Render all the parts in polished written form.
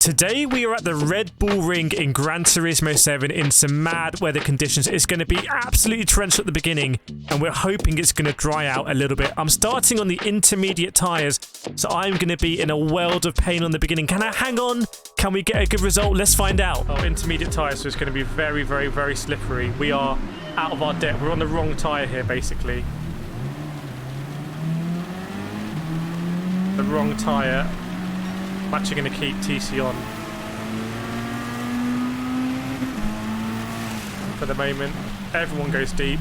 Today we are at the Red Bull Ring in Gran Turismo 7 in some mad weather conditions. It's going to be absolutely torrential at the beginning and we're hoping it's going to dry out a little bit. I'm starting on the intermediate tyres, so I'm going to be in a world of pain on the beginning. Can I hang on? Can we get a good result? Let's find out. Oh, intermediate tyres, so it's going to be very, very, very slippery. We are out of our depth. We're on the wrong tyre here, basically. The wrong tyre. I'm actually going to keep TC on for the moment. Everyone goes deep.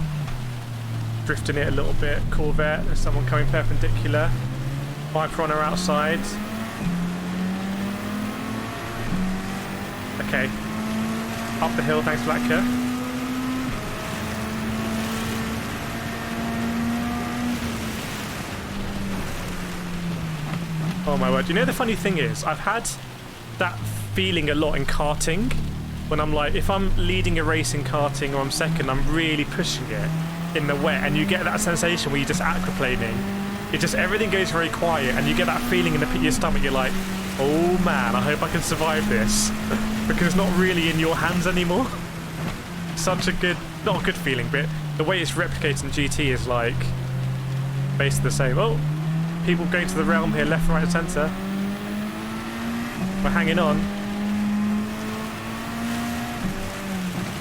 Drifting it a little bit. Corvette, there's someone coming perpendicular. Viper on our outside. Okay. Up the hill, thanks Blacker. Oh my word. You know, the funny thing is, I've had that feeling a lot in karting. When I'm like, if I'm leading a race in karting or I'm second, I'm really pushing it in the wet. And you get that sensation where you're just aquaplaning. It just, everything goes very quiet. And you get that feeling in the pit of your stomach. You're like, oh man, I hope I can survive this. Because it's not really in your hands anymore. Such a good, not a good feeling, but the way it's replicated in GT is like, basically the same. Oh. People going to the realm here, left, right, and centre. We're hanging on.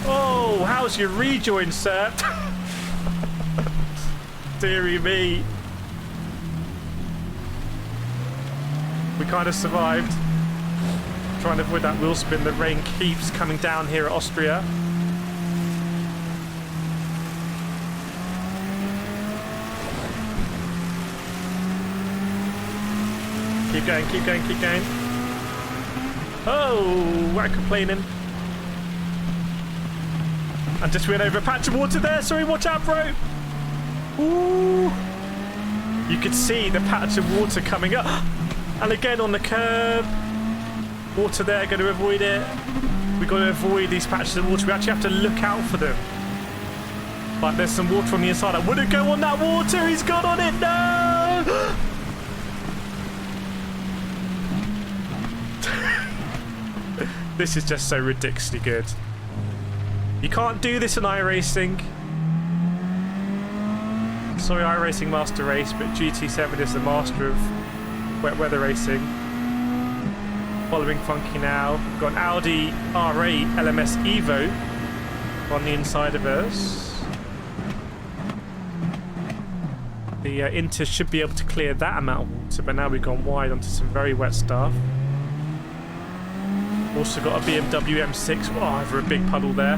Oh, how's your rejoin, sir? Deary me. We kind of survived. Trying to avoid that wheel spin. The rain keeps coming down here at Austria. Keep going, keep going, keep going. Oh, we're complaining. I just went over a patch of water there. Sorry, watch out, bro. Ooh. You could see the patch of water coming up. And again on the curb. Water there, got to avoid it. We've got to avoid these patches of water. We actually have to look out for them. But there's some water on the inside. I wouldn't go on that water. He's got on it. No! This is just so ridiculously good. You can't do this in iRacing. Sorry, iRacing Master Race, but GT7 is the master of wet weather racing. Following Funky now. We've got an Audi R8 LMS Evo on the inside of us. The Inter should be able to clear that amount of water, but now we've gone wide onto some very wet stuff. Also got a BMW M6 over a big puddle there.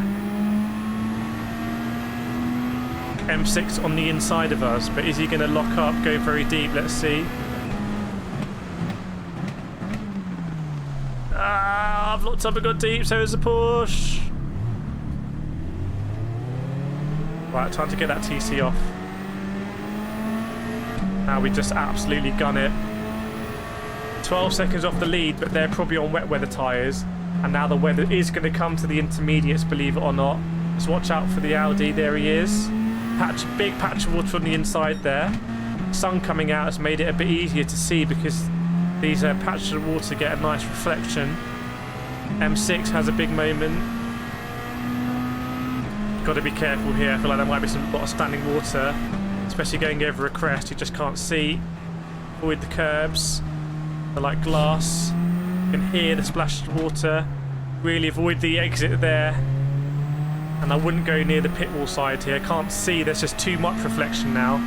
M6 on the inside of us, but is he going to lock up, go very deep? Let's see. Ah, I've locked up and got deep, so is the Porsche. Right, time to get that TC off. Now we just absolutely gun it. 12 seconds off the lead, but they're probably on wet weather tyres. And now the weather is going to come to the intermediates, believe it or not. Just watch out for the Audi. There he is. Big patch of water on the inside there. Sun coming out has made it a bit easier to see because these patches of water get a nice reflection. M6 has a big moment. Got to be careful here. I feel like there might be a lot of standing water, especially going over a crest. You just can't see. Avoid the curbs. They're like glass. You can hear the splash of water. Really avoid the exit there. And I wouldn't go near the pit wall side here. Can't see. There's just too much reflection now.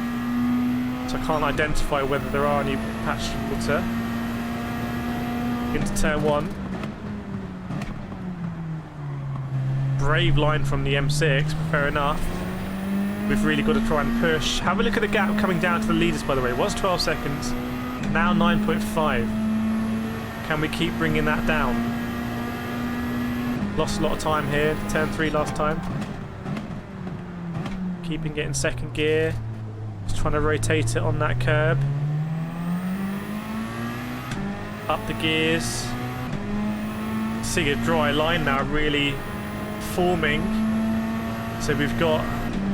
So I can't identify whether there are any patches of water. Into turn one. Brave line from the M6, but fair enough. We've really got to try and push. Have a look at the gap coming down to the leaders, by the way. It was 12 seconds. Now 9.5. Can we keep bringing that down? Lost a lot of time here. Turn 3 last time. Keeping it in second gear. Just trying to rotate it on that curb. Up the gears. See a dry line now really forming. So we've got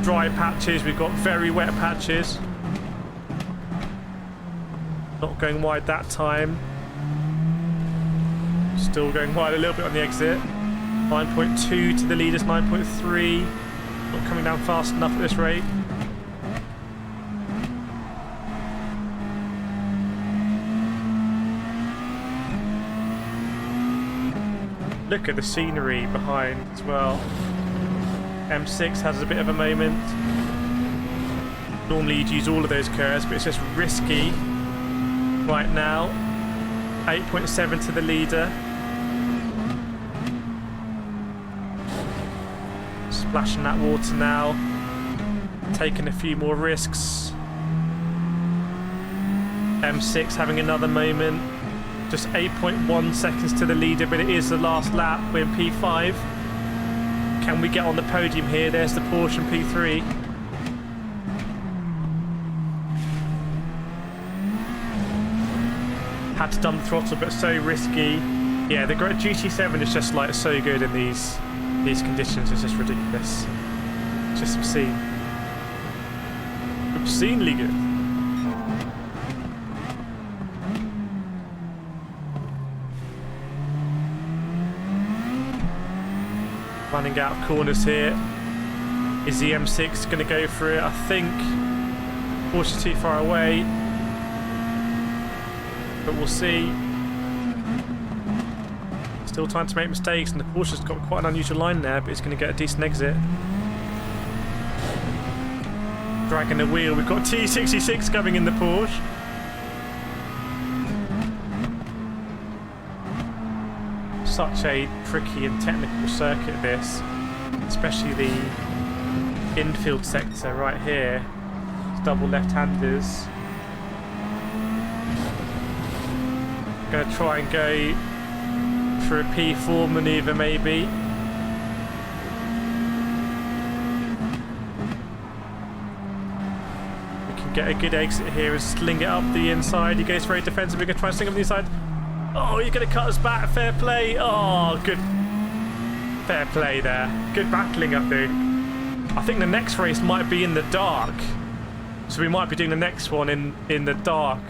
dry patches. We've got very wet patches. Not going wide that time. Still going wide a little bit on the exit. 9.2 to the leaders, 9.3. Not coming down fast enough at this rate. Look at the scenery behind as well. M6 has a bit of a moment. Normally you'd use all of those curves, but it's just risky right now. 8.7 to the leader. Splashing that water now. Taking a few more risks. M6 having another moment. Just 8.1 seconds to the leader, but it is the last lap. We're in P5. Can we get on the podium here? There's the Porsche in P3. Had to dump the throttle, but so risky. Yeah, the GT7 is just like so good in these conditions. It's just ridiculous. It's just obscene. Obscenely good. Running out of corners here. Is the M6 going to go for it? I think Porsche's too far away. But we'll see. Still trying to make mistakes, and the Porsche's got quite an unusual line there, but it's going to get a decent exit. Dragging the wheel. We've got T66 coming in the Porsche. Such a tricky and technical circuit this, especially the infield sector right here. It's double left-handers. Going to try and go for a P4 manoeuvre maybe. We can get a good exit here and sling it up the inside. He goes very defensive. We're going to try and sling up the inside. Oh, you're going to cut us back. Fair play. Oh, good. Fair play there. Good battling, I think. I think the next race might be in the dark. So we might be doing the next one in the dark.